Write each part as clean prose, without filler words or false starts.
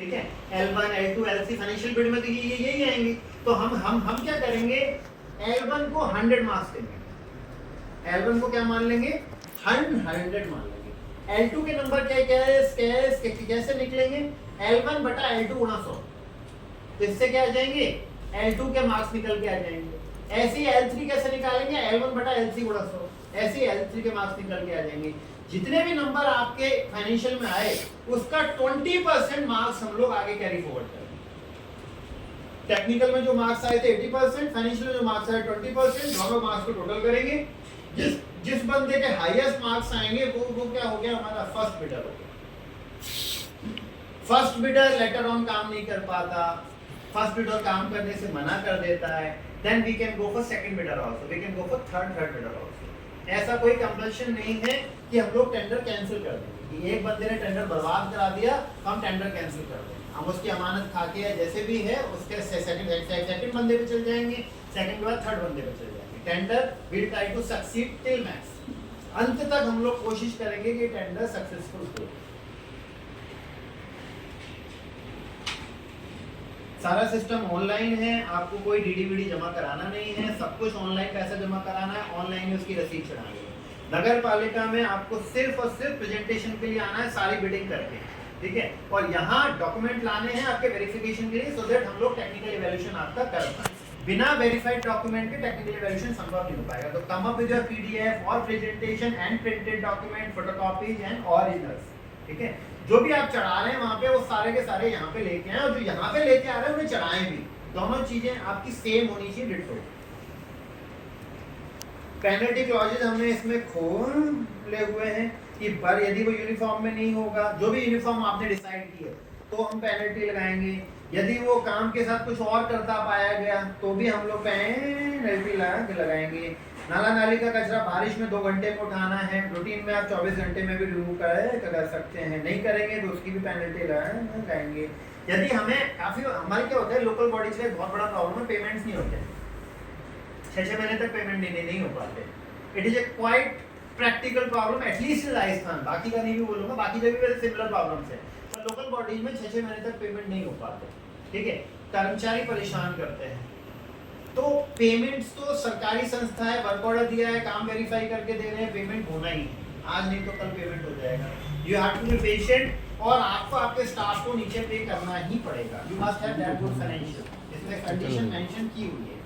ठीक है। L1 L2 L3 financial bid में तो ये यही आएंगे। तो हम क्या करेंगे, L1 को 100 मार्क्स देंगे, L1 को क्या मान लेंगे 100 मान लेंगे। L2 के नंबर कैसे निकलेंगे, L1 बटा L2 गुणा 100, तो इससे क्या आ जाएंगे L2 के मार्क्स निकल के आ जाएंगे। ऐसे ही L3 कैसे निकालेंगे, L1 बटा L3 गुणा 100, ऐसे ही L3 के मार्क्स निकल के आ जाएंगे। जितने भी नंबर आपके फाइनेंशियल में आए उसका 20% मार्क्स हम लोग आगे कैरी फॉरवर्ड करेंगे। टेक्निकल में जो मार्क्स आए थे 80%, फाइनेंशियल में जो मार्क्स आए 20%, दोनों मार्क्स को टोटल करेंगे। जिस बंदे के हाईएस्ट मार्क्स आएंगे वो क्या हो गया, हमारा फर्स्ट बिडर हो गया। फर्स्ट बिडर लेटर ऑन काम नहीं कर पाता, फर्स्ट बिडर काम करने से मना कर देता है, then we can go for second bidder also, we can go for third bidder also. ऐसा कोई कंपल्शन नहीं है कि हम लोग टेंडर कैंसिल कर देंगे कि एक बंदे ने टेंडर बर्बाद करा दिया हम टेंडर कैंसिल कर देंगे। हम उसकी अमानत खा के जैसे भी है उसके सेकंड बंदे पे चल जाएंगे, सेकंड के बाद थर्ड बंदे पे चल जाएंगे। Tender will try to succeed till max, अंत तक हम लोग कोशिश करेंगे कि टेंडर सक्सेसफुल हो। सारा सिस्टम ऑनलाइन है, आपको कोई डीडी जमा कराना नहीं है, सब कुछ ऑनलाइन पैसा जमा कराना है, ऑनलाइन में उसकी रसीद चढ़ानी है। नगर पालिका में आपको सिर्फ और सिर्फ प्रेजेंटेशन के लिए आना है, सारी बिडिंग करके, ठीक है। और यहाँ डॉक्यूमेंट लाने हैं आपके वेरिफिकेशन के लिए, सो दैट हम लोग टेक्निकल इवैल्यूएशन आपका कर पाए। बिना वेरीफाइड डॉक्यूमेंट के टेक्निकल इवैल्यूएशन संभव नहीं हो पाएगा। तो come up with your PDF और presentation and printed document, photocopies and originals, ठीक है। जो भी आप चढ़ा रहे हैं वहां पे वो सारे के सारे यहाँ पे लेके आए, और जो यहाँ पे लेके आ रहे हैं उन्हें चढ़ाएं भी। दोनों चीजें आपकी सेम होनी चाहिए, डिट्टो। पेनल्टी क्लॉजेज हमने इसमें खोले हुए हैं कि पर यदि वो यूनिफॉर्म में नहीं होगा, जो भी यूनिफॉर्म आपने डिसाइड की है तो हम पेनल्टी लगाएंगे। यदि वो काम के साथ कुछ और करता पाया गया तो भी हम लोग पेनल्टी लगाएंगे। नाला नाली का कचरा बारिश में 2 घंटे में उठाना है, रूटीन में आप 24 घंटे में भी रिमूव कर सकते हैं, नहीं करेंगे तो उसकी भी पेनल्टी लगाएंगे। यदि हमें काफी हमारे क्या होता है, लोकल बॉडीज का बहुत बड़ा प्रॉब्लम है, पेमेंट्स नहीं होते, 6 महीने तक पेमेंट नहीं हो पाते। It is a quite practical problem, at least Rajasthan, बाकी का नहीं भी बोलूंगा, बाकी जगह पे सिमिलर प्रॉब्लम्स है, पर लोकल बॉडीज में 6 महीने तक पेमेंट नहीं हो पाते, ठीक है। कर्मचारी परेशान करते हैं। तो पेमेंट्स तो सरकारी संस्था है, वर्क ऑर्डर दिया है, काम वेरीफाई करके दे रहे हैं, पेमेंट होना ही है, आज नहीं तो कल पेमेंट हो जाएगा। You have to be patient, और आपको आपके स्टाफ को नीचे पे करना ही पड़ेगा। You must have that good financial, इसमें कंडीशन मेंशन की हुई है,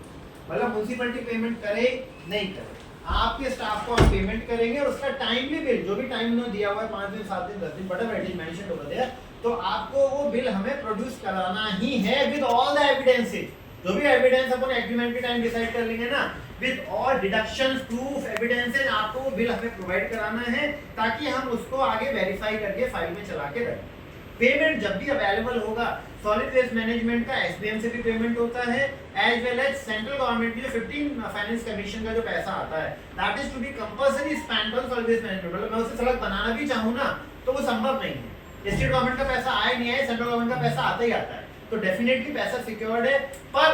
मतलब म्युनिसिपैलिटी पेमेंट करे नहीं करे, आपके स्टाफ को आप पेमेंट करेंगे और उसका टाइमली बिल, जो भी टाइम उन्होंने दिया हुआ है 5 दिन 7 दिन 10 दिन बड़ा it is mentioned over there, तो आपको वो बिल हमें प्रोड्यूस कराना ही है विद ऑल द एविडेंसेस। जो भी एविडेंस अपन एग्रीमेंट के टाइम डिसाइड कर लेंगे ना, with all deductions, proof, evidences, आपको वो बिल हमें प्रोवाइड कराना है ताकि हम उसको आगे वेरीफाई करके फाइल में चला के रखें। पेमेंट जब भी अवेलेबल होगा, सॉलिड वेस्ट मैनेजमेंट का एसबीएम से भी पेमेंट होता है, as well as central government की जो 15 फाइनेंस कमीशन का जो पैसा आता है, that is to be compulsory spend on solid waste management. मतलब मैं उसे सड़क बनाना भी चाहूँ ना तो वो संभव नहीं है, स्टेट गवर्नमेंट का पैसा आए नहीं आए, सेंट्रल गवर्नमेंट का पैसा आता ही आता है, तो डेफिनेटली पैसा सिक्योर्ड है। पर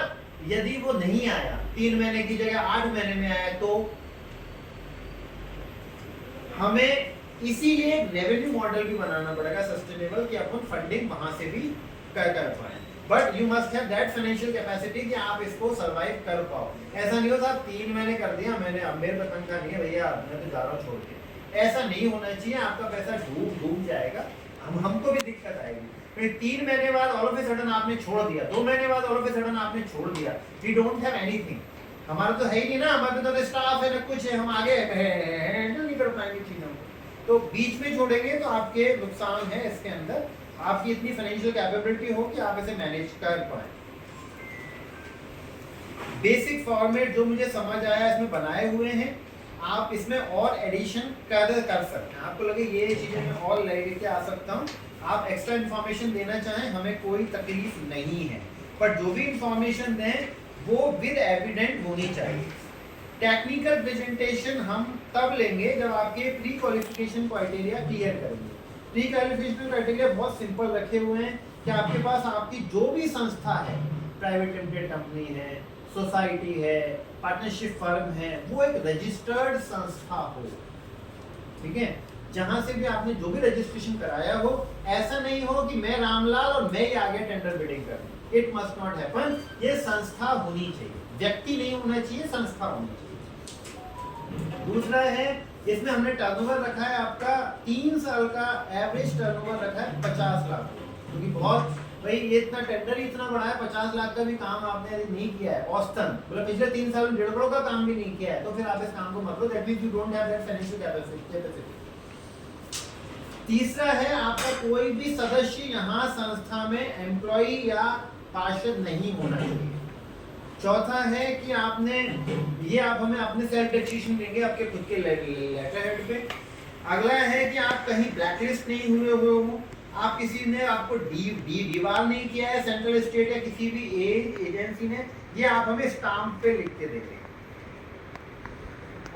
यदि वो नहीं आया, 3 महीने की जगह 8 महीने में आया, तो हमें इसीलिए रेवेन्यू मॉडल भी बनाना पड़ेगा सस्टेनेबल, कि अपन फंडिंग वहां से भी कर पाए। But you must have that financial capacity कि आप इसको सर्वाइव कर पाओ। ऐसा नहीं हो साहब 3 महीने कर दिया मैंने, अब मेरे पे तनख्वाह नहीं है भैया, मैं तो जा रहा हूँ छोड़ के, ऐसा नहीं होना चाहिए। आपका पैसा डूब जाएगा, हमको भी दिक्कत आएगी। 3 महीने बाद ऑल ऑफ ए सडन आपने छोड़ दिया, 2 महीने बाद ऑल ऑफ ए सडन आपने छोड़ दिया, वी डोंट हैव एनीथिंग, हमारा तो है ही नहीं ना, हमारे तो स्टाफ है ना कुछ है, हम आगे हैंडल नहीं कर पाएंगे चीजों को, तो बीच में छोड़ेंगे तो आपके नुकसान है। इसके अंदर आपकी इतनी फाइनेंशियल कैपेबिलिटी हो कि आप इसे मैनेज कर पाए। बेसिक फॉर्मेट जो मुझे समझ आया इसमें बनाए हुए हैं, आप इसमें और एडिशन कर सकते हैं। आपको लगे ये चीजें मैं और लेके आ सकता हूँ, आप एक्स्ट्रा इन्फॉर्मेशन देना चाहें, हमें कोई तकलीफ नहीं है, पर जो भी इंफॉर्मेशन दें वो विद एविडेंट होनी चाहिए। टेक्निकल प्रेजेंटेशन हम तब लेंगे जब आपके प्री क्वालिफिकेशन क्राइटेरिया क्लियर करेंगे। प्री क्वालिफिकेशन क्राइटेरिया बहुत सिंपल रखे हुए हैं कि आपके पास आपकी जो भी संस्था है, प्राइवेट लिमिटेड कंपनी है, सोसाइटी है, पार्टनरशिप फर्म है, वो एक रजिस्टर्ड संस्था हो, ठीक है। जहां से भी आपने जो भी रजिस्ट्रेशन कराया हो, ऐसा नहीं हो कि मैं रामलाल और मैं ही आगे टेंडर बिडिंग कर दूं। It must not happen. ये संस्था होनी चाहिए, व्यक्ति नहीं होना चाहिए, संस्था होनी चाहिए। दूसरा है, इसमें हमने टर्नओवर रखा है आपका 3 साल का एवरेज टर्नओवर रखा है 50 लाख, क्योंकि बहुत भाई ये इतना टेंडर ही इतना बड़ा है, 50 लाख का भी काम आपने यदि नहीं किया है, औसतन मतलब पिछले 3 साल में 1.5 करोड़ का काम भी नहीं किया है, तो फिर आप इस काम को मत लो। That means you don't have that financial capacity. तीसरा है, आपका कोई भी सदस्य यहाँ संस्था में एम्प्लॉई या पार्षद नहीं होना चाहिए। चौथा है कि आपने ये आप हमें अपने सेल्फ डिक्लेरेशन देंगे आपके खुद के लेटर हेड पे। अगला है कि आप कहीं ब्लैकलिस्ट नहीं हुए हो, आप किसी ने आपको डीवार नहीं किया है सेंट्रल स्टेट या किसी भी एजेंसी ने, ये आप हमें स्टाम्प पे लिख के देंगे,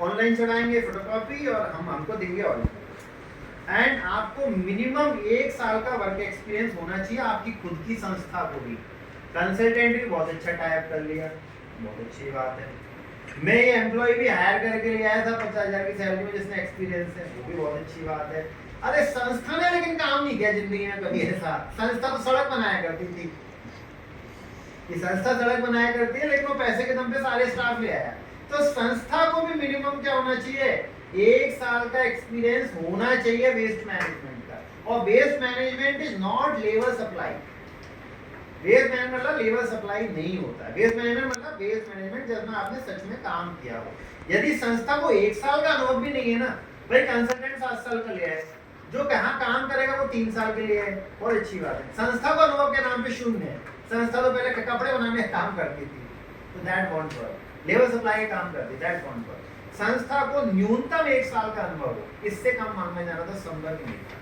ऑनलाइन चढ़ाएंगे फोटोकॉपी और हमको देंगे ऑनलाइन। एंड आपको मिनिमम 1 साल का वर्क एक्सपीरियंस होना चाहिए आपकी खुद की संस्था को भी। कंसल्टेंट भी बहुत अच्छा टाइप कर लिया, बहुत अच्छी बात है। मैं ये एम्प्लॉय भी हायर करके ले आया था 50,000 की सैलरी में, जिसमें एक्सपीरियंस है, वो भी बहुत अच्छी बात है। अरे संस्था ने लेकिन काम नहीं किया जिंदगी में कभी ऐसा। संस्था तो सड़क बनाया करती थी, ये संस्था सड़क बनाया करती है, लेकिन वो पैसे के दम पे सारे स्टाफ ले आया। तो संस्था को भी मिनिमम क्या होना चाहिए, 1 साल का एक्सपीरियंस होना चाहिए वेस्ट मैनेजमेंट का। और waste management is not labour supply. Waste management मतलब लेबर सप्लाई नहीं होता। वेस्ट मैनेजमेंट मतलब वेस्ट मैनेजमेंट जिसमें आपने सच में काम किया हो। यदि संस्था को 1 साल का अनुभव भी नहीं है ना, भाई कंसल्टेंट 7 साल का लिया है, जो कहाँ काम करेगा वो 3 साल के लिए है, बहुत अच्छी बात है। संस्था को अनुभव के नाम पे शून्य है। संस्था तो पहले कपड़े बनाने का काम करती थी, तो that want work. Labour supply का काम करती, दैट वॉन्ट वर्क। संस्था को न्यूनतम 1 साल का अनुभव हो, इससे कम मांगने जाना तो संभव ही नहीं था।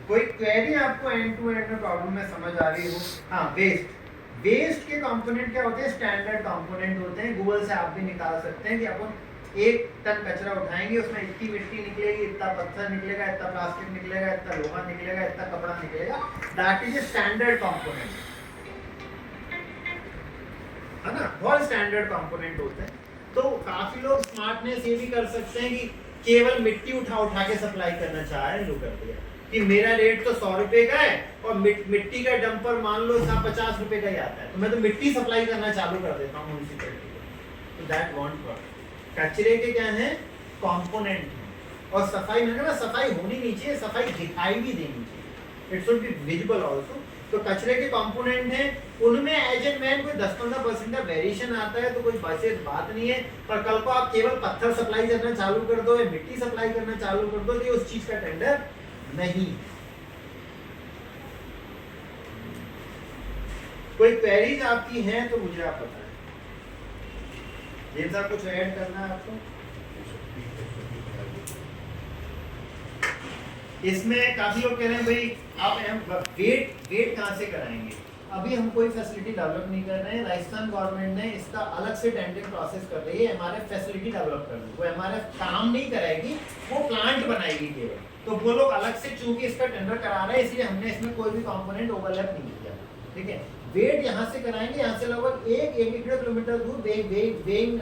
कोई क्वेरी आपको एंड टू एंड में प्रॉब्लम में समझ आ रही हो? हाँ, वेस्ट के कंपोनेंट क्या होते हैं, स्टैंडर्ड कंपोनेंट होते हैं। गूगल से आप भी निकाल सकते हैं कि अपन 1 टन कचरा उठाएंगे, उसमें इतनी मिट्टी निकलेगी, इतना पत्थर निकलेगा, इतना प्लास्टिक निकलेगा, इतना लोहा निकलेगा, इतना कपड़ा निकलेगा। That is a standard component, है ना, बहुत स्टैंडर्ड कंपोनेंट होते हैं। तो काफी लोग स्मार्टनेस ये भी कर सकते हैं कि केवल मिट्टी उठा के सप्लाई करना चाह रहे हैं, लो कर दिया कि मेरा रेट तो 100 रुपए का है और मिट्टी का डंपर मान लो 50 रुपए का ही आता है, तो मैं तो मिट्टी सप्लाई करना चालू कर देता हूँ म्युनिसिपैलिटी को। तो दैट वॉन्ट वर्क। कचरे के क्या है, कंपोनेंट है। और सफाई में ना, सफाई होनी नहीं चाहिए, सफाई दिखाई भी देनी चाहिए, it should be visible also. तो कचरे के कंपोनेंट हैं, उनमें एज एन मैन कोई 10-15% का वेरिएशन आता है, तो कोई विशेष बात नहीं है। पर कल को आप केवल पत्थर सप्लाई करना चालू कर दो या मिट्टी सप्लाई करना चालू कर दो, तो ये उस चीज का टेंडर नहीं। कोई क्वेरीज आपकी हैं तो मुझे आप बताएं। जैसा कुछ ऐड करना है आपको इसमें? काफी लोग कह रहे हैं भाई आप वेट कहाँ से कराएंगे? अभी हम कोई फैसिलिटी डेवलप नहीं कर रहे हैं। राजस्थान गवर्नमेंट ने इसका अलग से टेंडरिंग प्रोसेस कर रही है, एमआरएफ फैसिलिटी डेवलप कर रही है। वो एमआरएफ काम नहीं कराएगी, वो प्लांट बनाएगी केवल। तो वो लोग अलग से चूंकि इसका टेंडर करा रहे हैं, इसलिए हमने इसमें कोई भी कंपोनेंट ओवरलैप नहीं किया, ठीक है। वेट यहाँ से कराएंगे, यहाँ से लगभग 1-1.5 किलोमीटर दूर वेइंग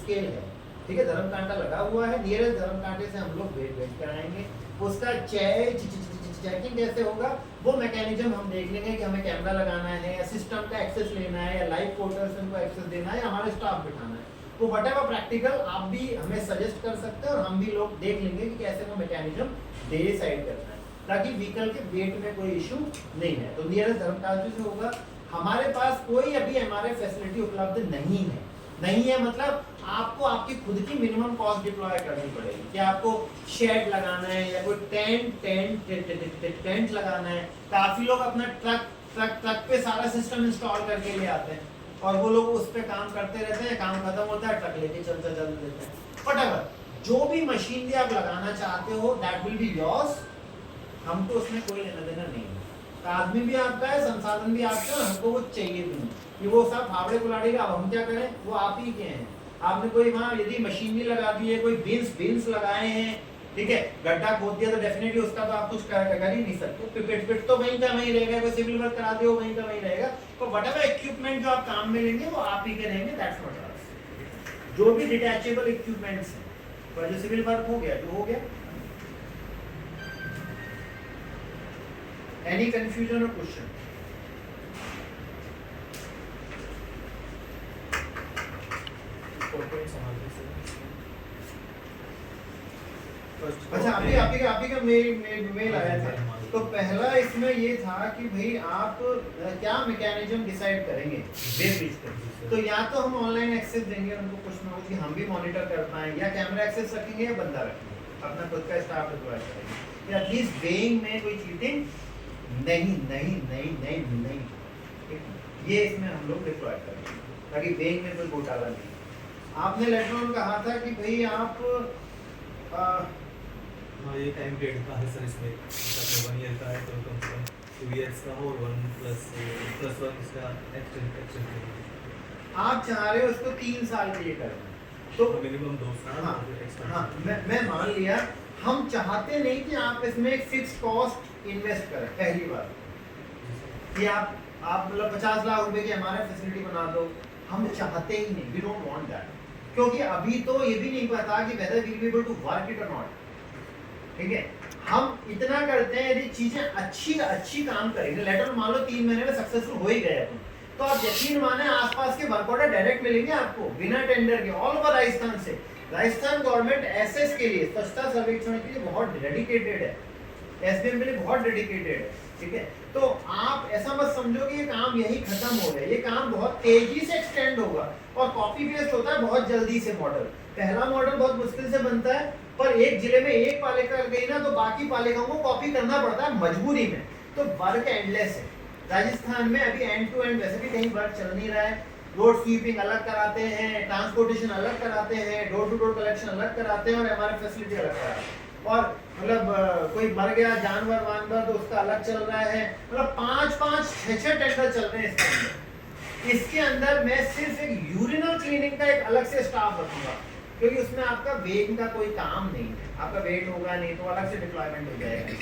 स्केल है, ठीक है, धर्म कांटा लगा हुआ है। नियरेस्ट धर्म कांटे से हम लोग वेट कराएंगे। उसका चेकिंग कैसे होगा, वो मैकेनिज्म हम देख लेंगे कि हमें कैमरा लगाना है या सिस्टम का एक्सेस लेना है या लाइव पोर्टल से उनको एक्सेस देना है या हमारे स्टाफ बिठाना है। तो व्हाटएवर प्रैक्टिकल आप भी हमें सजेस्ट कर सकते हैं और हम भी लोग देख लेंगे कि कैसे वो मैकेनिज्म डिसाइड करना है, ताकि व्हीकल के वेट में कोई इशू नहीं है। तो नियरेस्ट धर्म कांटे से होगा। हमारे पास कोई अभी एमआरएफ फैसिलिटी उपलब्ध नहीं है मतलब आपको आपकी खुद की मिनिमम कॉस्ट डिप्लॉय करनी पड़ेगी कि आपको शेड लगाना है या कोई टेंट लगाना है। काफी लोग अपना ट्रक पे सारा सिस्टम इंस्टॉल करके ले आते हैं और वो लोग उस पे काम करते रहते हैं, काम खत्म होता है ट्रक लेके चल देते हैं। व्हाटएवर जो भी मशीनरी आप लगाना चाहते हो दैट विल बी योर्स, हमको उसमें कोई लेना देना नहीं है। आदमी भी आपका है, संसाधन भी आपका है, हमको वो चाहिए भी नहीं कि वो सब फावड़े कुलाड़ी का अब हम क्या करें, वो आप ही के हैं। आपने कोई वहाँ यदि मशीनरी लगा दी है, कोई बीन्स लगाए हैं, ठीक है, गड्ढा खोद दिया, तो डेफिनेटली उसका तो आप कुछ कर ही नहीं सकते। पिट तो वहीं का वहीं रहेगा, कोई सिविल वर्क करा दिया वहीं का वहीं रहेगा। तो व्हाटएवर इक्विपमेंट जो आप काम में लेंगे वो आप ही के रहेंगे, दैट्स व्हाट। जो भी डिटैचेबल इक्विपमेंट्स हैं पर जो सिविल वर्क हो गया जो हो गया। एनी कंफ्यूजन और क्वेश्चन? अच्छा आप ही का मेल आया था। तो पहला इसमें ये था कि भाई आप क्या मैकेनिज्म डिसाइड करेंगे वेब पेज पे। तो या तो हम ऑनलाइन एक्सेस देंगे उनको कुछ ना कुछ कि हम भी मॉनिटर कर पाएं, या कैमरा एक्सेस रखेंगे या बंदा रखेंगे, अपना खुद का स्टाफ डिप्लॉय करेंगे, या एटलीस्ट वेइंग में कोई चीटिंग नहीं नहीं नहीं नहीं नहीं, ये इसमें हम लोग डिप्लॉय करेंगे ताकि वेइंग में कोई घोटाला नहीं। आपने लेटर ऑन कहा था कि भाई आप ये टाइम पीरियड का है सर, इसमें मतलब 1 ईयर का है तो कम से कम 2 इयर्स का हो, 1+1 इसका एक्सटेंड आप चाह रहे हो उसको 3 साल के लिए करना, तो मिनिमम 2 साल। हाँ मैं मान लिया। हम चाहते नहीं कि आप इसमें एक फिक्स कॉस्ट इन्वेस्ट करें पहली बार कि आप मतलब 50 लाख रुपए की हमारा फैसिलिटी बना दो, हम चाहते ही नहीं, वी डोंट वांट दैट, क्योंकि अभी तो ये भी नहीं पता कि whether we will be able to work it और नॉट। ठीक है, हम इतना करते हैं यदि चीजें अच्छी काम करेंगे, लेटर मान लो 3 महीने में सक्सेसफुल हो ही गए अपन, तो आप यकीन माने आसपास के वर्क ऑर्डर डायरेक्ट मिलेंगे आपको बिना टेंडर के, ऑल ओवर राजस्थान से। राजस्थान गवर्नमेंट एसएस के लिए, स्वच्छता सर्वेक्षण के लिए बहुत डेडिकेटेड है, एसडीएम के लिए बहुत डेडिकेटेड है। ठीक है, तो आप ऐसा मत समझो कि ये काम यही खत्म हो गया, ये काम बहुत तेजी से एक्सटेंड होगा और कॉपी पेस्ट होता है बहुत जल्दी से। मॉडल पहला मॉडल बहुत मुश्किल से बनता है, पर एक जिले में एक पालिका गई ना तो बाकी पालिकाओं को कॉपी करना पड़ता है मजबूरी में, तो वर्क एंडलेस है। राजस्थान में अभी एंड टू एंड वैसे भी कहीं वर्क चल नहीं रहा है, रोड स्वीपिंग अलग कराते हैं, ट्रांसपोर्टेशन अलग कराते हैं, डोर टू डोर कलेक्शन अलग कराते हैं और हमारे फैसिलिटी अलग कराते हैं, और मतलब कोई मर गया जानवर वानवर तो उसका अलग चल रहा है, मतलब 5-5 6-6 टेंडर चल रहे हैं इसके अंदर। इसके अंदर मैं सिर्फ एक यूरिनल क्लीनिंग का एक अलग से स्टाफ रखूंगा, क्योंकि उसमें आपका वेट का कोई काम नहीं है, आपका वेट होगा नहीं तो अलग से डिप्लॉयमेंट हो जाएगा,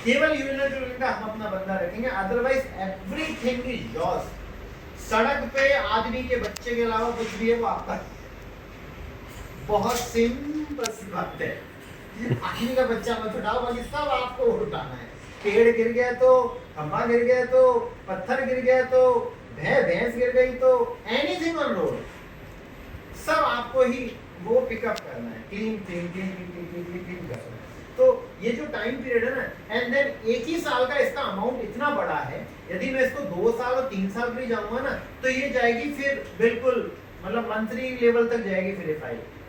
केवल यूरिनल क्लीनिंग का हम अपना बंदा रखेंगे, अदरवाइज एवरीथिंग इज योर्स। सड़क पे आदमी के बच्चे के अलावा कुछ भी है वो आपका। बहुत सिंपल सी बात है, आदमी का बच्चा मत उठाओ, बाकी सब आपको उठाना है। पेड़ गिर गया तो, खंभा गिर गया तो, पत्थर गिर गया तो, भैंस गिर गई तो, एनीथिंग ऑन रोड सब आपको ही वो पिकअप करना है, क्लीन करना है। तो ये जो टाइम पीरियड है ना, एंड देन एक ही साल का इसका अमाउंट इतना बड़ा है, यदि मैं इसको 2 साल और 3 साल के लिए जाऊंगा ना तो ये जाएगी फिर बिल्कुल मतलब मंथली लेवल तक जाएगी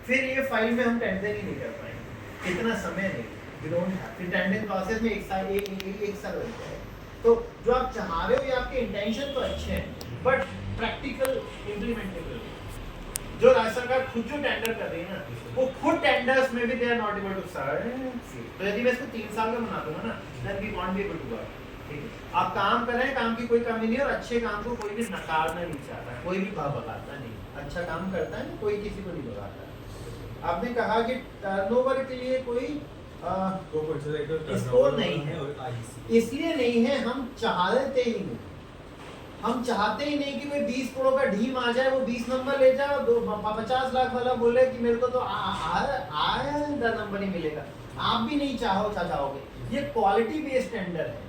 फिर ये फाइल में हम टेंडर ही नहीं कर पाएंगे, इतना समय नहीं, वी डोंट हैव, फिर टेंडरिंग प्रोसेस में एक साल लग जाएगा। तो जो आप चाह रहे हो ये आपके इंटेंशन तो अच्छे हैं, बट प्रैक्टिकल इम्प्लीमेंटेबल, जो राज्य सरकार खुद जो टेंडर कर रही है ना वो खुद टेंडर्स में भी they are not able to serve. तो यदि मैं इसको 3 साल का बना दूंगा ना, then we won't be able to work. ठीक है, आप काम कर रहे हैं, काम की कोई कमी नहीं है, और अच्छे काम को कोई भी नकारना नहीं चाहता, कोई भी भगाता नहीं, अच्छा काम करता है कोई किसी को नहीं भगाता। आपने कहा कि टर्नओवर के लिए कोई स्कोर नहीं है, इसलिए नहीं है, हम चाहते ही नहीं, हम चाहते ही नहीं कि कोई 20 करोड़ का ढीम आ जाए, वो 20 नंबर ले जाए, 50 लाख वाला बोले कि मेरे को तो आधा नंबर ही मिलेगा। आप भी नहीं चाहोगे, ये क्वालिटी बेस्ड टेंडर है।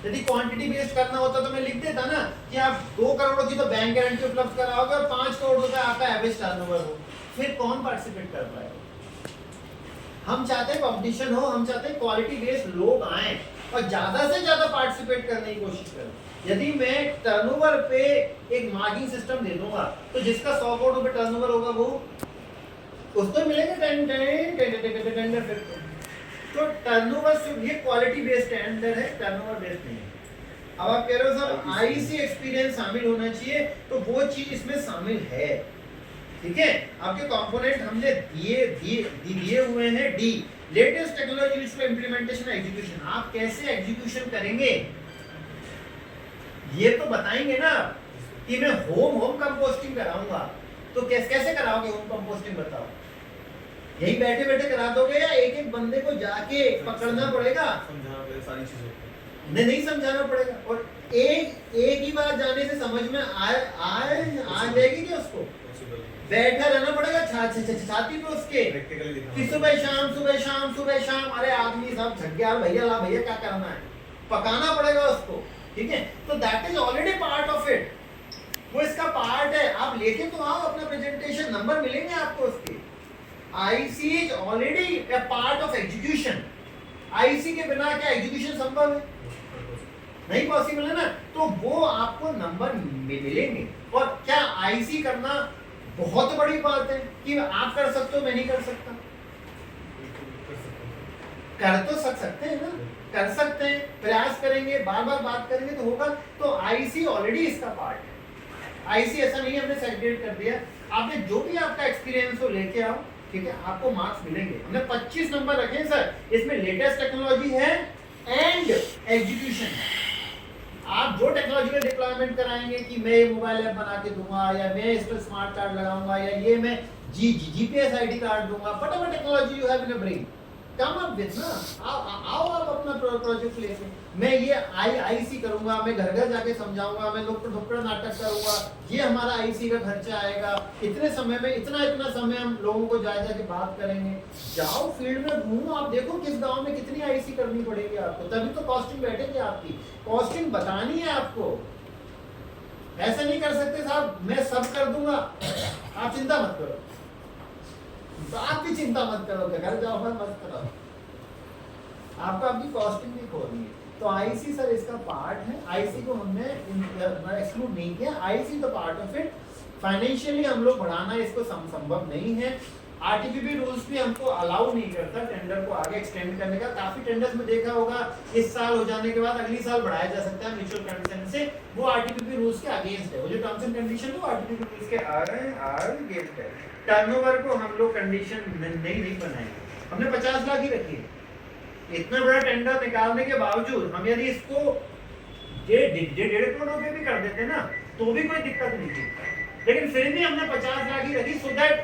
यदि क्वांटिटी बेस्ड करना होता तो मैं लिख देता ना कि आप 2 करोड़ की तो बैंक गारंटी उपलब्ध कराओगे और 5 करोड़ रुपए आपका एवरेज टर्नओवर हो, फिर कौन पार्टिसिपेट कर पाएगा। हम चाहते हैं कंपटीशन हो, हम चाहते हैं क्वालिटी बेस्ड लोग आए और ज्यादा से ज्यादा पार्टिसिपेट करने की कोशिश करें। यदि मैं टर्नओवर पे एक मार्किंग सिस्टम दे दूंगा तो जिसका 100 करोड़ रुपए टर्नओवर होगा वो उसको मिलेगा टेंडर। फिर तो टर्नओवर ये क्वालिटी बेस्ड टेंडर है, टर्नओवर बेस्ड नहीं है। अब आप कह रहे हो सर आईसी एक्सपीरियंस शामिल होना चाहिए, तो वो चीज इसमें शामिल है। ठीक है, आपके कंपोनेंट हमने दिए हुए हैं। D latest technology used for implementation execution, आप कैसे एग्जीक्यूशन करेंगे ये तो बताएंगे ना कि मैं होम कंपोस्टिंग कराऊंगा, तो कैसे कराओगे होम कंपोस्टिंग बताओ। यही बैठे बैठे करा दोगे या एक एक बंदे को जाके पकड़ना पड़ेगा? सारी चीजें नहीं समझाना पड़ेगा, और एक ही बार जाने से समझ में आ जाएगी क्या उसको? बैठा रहना पड़ेगा छाती पे उसके प्रैक्टिकली दिखाना कि सुबह शाम अरे आदमी सब थक गया भैया ला भैया क्या करना है, पकाना पड़ेगा उसको, ठीक है। तो that is already part of it, वो इसका पार्ट है। आप लेके तो आओ अपना प्रेजेंटेशन, नंबर मिलेंगे आपको उसके। IC is already A part of execution. IC के बिना क्या एग्जीक्यूशन संभव है? नहीं पॉसिबल है ना। तो वो आपको नंबर मिलेंगे। और क्या आईसी करना बहुत बड़ी बात है कि आप कर सकते हो मैं नहीं कर सकता? कर तो सकते हैं ना, कर सकते हैं, प्रयास करेंगे, बार बार बात करेंगे तो होगा। तो आईसी ऑलरेडी इसका पार्ट है। आईसी ऐसा नहीं हमने सेग्रीगेट कर दिया। आपने जो भी आपका एक्सपीरियंस हो लेके आओ, ठीक है, आपको मार्क्स मिलेंगे। हमने 25 नंबर रखे हैं सर, इसमें लेटेस्ट टेक्नोलॉजी है एंड एग्जीक्यूशन है। आप जो टेक्नोलॉजिकल डिप्लॉयमेंट कराएंगे कि मैं ये मोबाइल ऐप बना के दूंगा, या मैं इस पर स्मार्ट कार्ड लगाऊंगा, या ये मैं जीपीएस आईडी कार्ड दूंगा, whatever technology you have in your brain, come up with ना। आओ आप अपना प्रोजेक्ट लेके, मैं ये आईसी करूंगा, मैं घर घर जाके समझाऊंगा, मैं लोग नुक्कड़ नाटक करूंगा, ये हमारा आईसी का खर्चा आएगा, इतने समय में इतना समय हम लोगों को जाके बात करेंगे। जाओ फील्ड में घूमो, आप देखो किस गांव में कितनी आईसी करनी पड़ेगी आपको, तभी तो कॉस्टिंग बैठेगी आपकी। कॉस्टिंग बतानी है आपको, ऐसा नहीं कर सकते साहब मैं सब कर दूंगा, आप चिंता मत करो, तो आप भी चिंता मत करो, घर जाओ मत करो, आपको आपकी कॉस्टिंग भी खोलनी है। तो आईसी सर इसका पार्ट है, आईसी को हमने एक्सक्लूड नहीं किया, आईसी तो पार्ट ऑफ इट। फाइनेंशियली हम लोग बढ़ाना इसको संभव नहीं है। आरटीपीपी रूल्स भी हमको अलाउ नहीं करता टेंडर को आगे एक्सटेंड करने का। काफी टेंडर्स में देखा होगा इस साल हो जाने के बाद अगली साल बढ़ाया जा सकता है म्यूचुअल कंसेंट से, वो आरटीपीपी रूल्स के अगेंस्ट है। वो जो टर्म्स एंड कंडीशन है वो आरटीपीपी रूल्स के अगेंस्ट है। टर्नओवर को हम लोग कंडीशन नहीं बनाएंगे, हमने 50 लाख ही रखी है। इतना बड़ा टेंडर निकालने के बावजूद हम यदि इसको 1.5 करोड़ रुपए भी कर देते ना तो भी कोई दिक्कत नहीं थी, लेकिन फिर भी हमने 50 लाख ही रखी सो दैट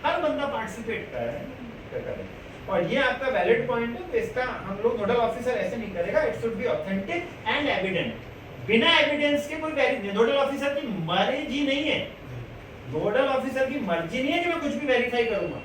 हर बंदा पार्टिसिपेट करे। और ये आपका वैलिड पॉइंट है, तो इसका हम लोग नोडल ऑफिसर ऐसे नहीं करेगा, it should be authentic and evident. बिना एविडेंस के कोई वेरीफाई, नोडल ऑफिसर की मर्जी नहीं है, नोडल ऑफिसर की मर्जी नहीं है कि मैं कुछ भी वेरीफाई करूंगा।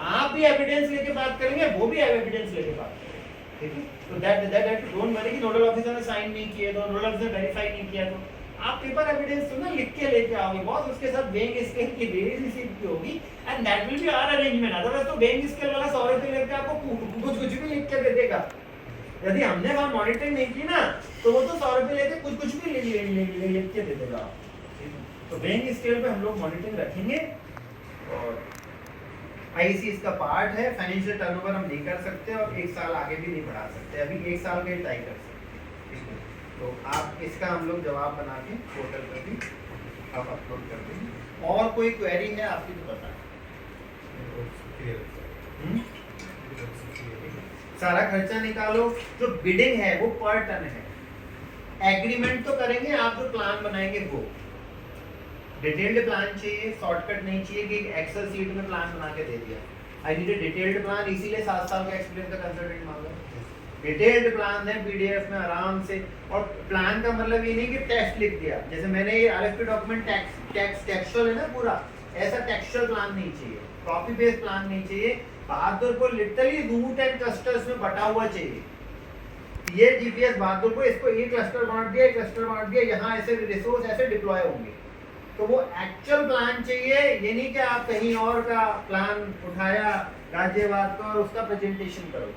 आप भी एविडेंस लेके बात करेंगे, वो भी एविडेंस लेके बात करेंगे, ठीक है। तो दैट डोंट वरी कि नोडल ऑफिसर ने साइन नहीं किए तो, नोडल ऑफिसर वेरीफाई नहीं किया तो आप पेपर एविडेंस तो ना लिख के लेके आओगे बॉस, उसके साथ बैंक स्केल की रेज रिसीट की होगी and that will be our arrangement. Otherwise तो बैंक स्केल वाला 100 रुपए लेके आपको कुछ भी लिख के दे देगा। यदि हमने वहां मॉनिटरिंग नहीं की ना तो वो तो 100 रुपए लेके कुछ भी लिख के दे देगा। तो बैंक स्केल पे हम लोग मॉनिटरिंग रखेंगे। और आईसी इसका पार्ट है। फाइनेंशियल टर्नओवर हम नहीं कर सकते और 1 साल आगे भी नहीं बढ़ा सकते, अभी 1 साल का ही तय कर सकते। तो आप इसका हम लोग जवाब बना के पोर्टल पर भी आप अपलोड कर देंगे। और कोई क्वेरी है आपकी तो बताएं। सारा खर्चा निकालो, जो बिडिंग है वो पर टन है। एग्रीमेंट तो करेंगे, आप जो प्लान बनाएंगे वो डिटेल्ड प्लान चाहिए, शॉर्टकट नहीं चाहिए कि एक्सेल शीट में प्लान बना के दे दिया। I need a detailed plan, इसीलिए 7 साल का एक्सपीरियंस का कंसल्टेंट मांगा। डिटेल्ड प्लान है पीडीएफ में आराम से। और प्लान का मतलब ये नहीं कि टेक्स्ट लिख दिया, जैसे मैंने ये आरएफपी डॉक्यूमेंट टेक्सचुअल है ना पूरा, ऐसा टेक्सचुअल प्लान नहीं चाहिए, कॉपी पेस्ट प्लान नहीं चाहिए। Bahadurpur literally route and clusters में बटा हुआ चाहिए। ये जीपीएस बहादुरपुर, इसको ये क्लस्टर बांट दिया, यहाँ ऐसे रिसोर्स ऐसे डिप्लॉय होंगे। तो वो एक्चुअल प्लान चाहिए, ये नहीं कि आप कहीं और का प्लान उठाया गाजियाबाद का और उसका प्रेजेंटेशन करो।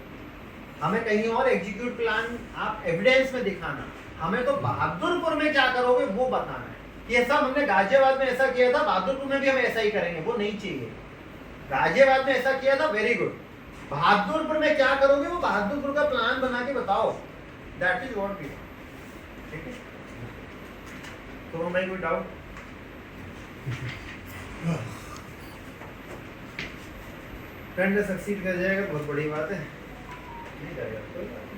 हमें कहीं और एग्जीक्यूट प्लान आप एविडेंस में दिखाना, हमें तो बहादुरपुर में क्या करोगे वो बताना है। ये सब हमने गाजियाबाद में ऐसा किया था, बहादुरपुर में भी हम ऐसा ही करेंगे, वो नहीं चाहिए। गाजियाबाद में ऐसा किया था, वेरी गुड। बहादुरपुर में क्या करोगे वो बहादुरपुर का प्लान बना के बताओ। That is what we want, ठीक है। तो भाई कोई डाउट? टेंडर सक्सीड कर जाएगा, बहुत बड़ी बात है। नहीं करेगा कोई बात।